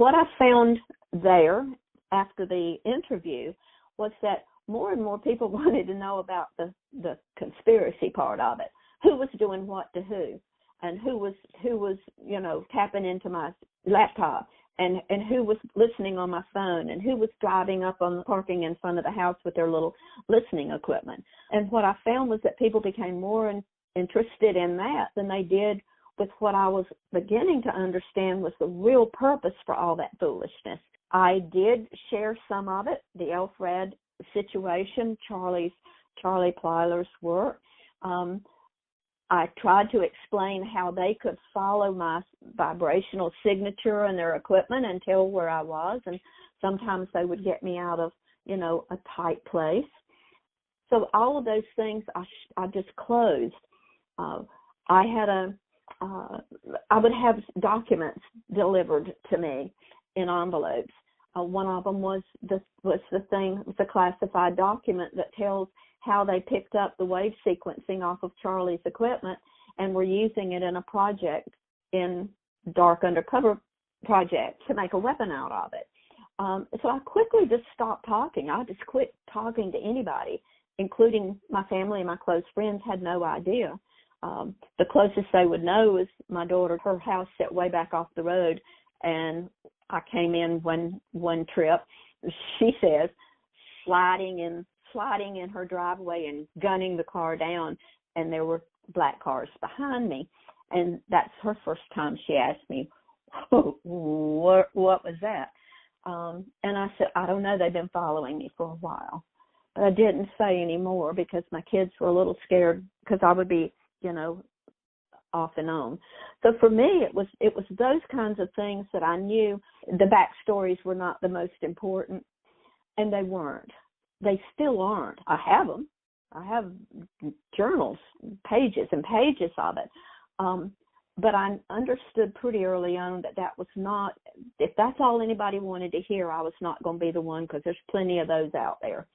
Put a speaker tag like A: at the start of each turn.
A: what I found there after the interview was that more and more people wanted to know about the conspiracy part of it. Who was doing what to who, and who was tapping into my laptop, and who was listening on my phone, and who was driving up on the parking in front of the house with their little listening equipment. And what I found was that people became more interested in that than they did with what I was beginning to understand was the real purpose for all that foolishness. I did share some of it, the Elfred situation, Charlie Plyler's work. I tried to explain how they could follow my vibrational signature in their equipment and tell where I was, and sometimes they would get me out of, a tight place. So all of those things I just closed. I would have documents delivered to me in envelopes. One of them was the classified document that tells how they picked up the wave sequencing off of Charlie's equipment and were using it in a project, in dark undercover project, to make a weapon out of it. So I quickly just stopped talking. I just quit talking to anybody, including my family and my close friends had no idea. The closest they would know is my daughter. Her house set way back off the road, and I came in one trip, she says, sliding in her driveway and gunning the car down, and there were black cars behind me. And that's her first time she asked me, what was that? And I said, I don't know, they've been following me for a while. But I didn't say any more because my kids were a little scared because I would be, off and on. So for me, it was those kinds of things that I knew the backstories were not the most important, and they weren't. They still aren't. I have them. I have journals, pages and pages of it. But I understood pretty early on that was not, if that's all anybody wanted to hear, I was not going to be the one, because there's plenty of those out there.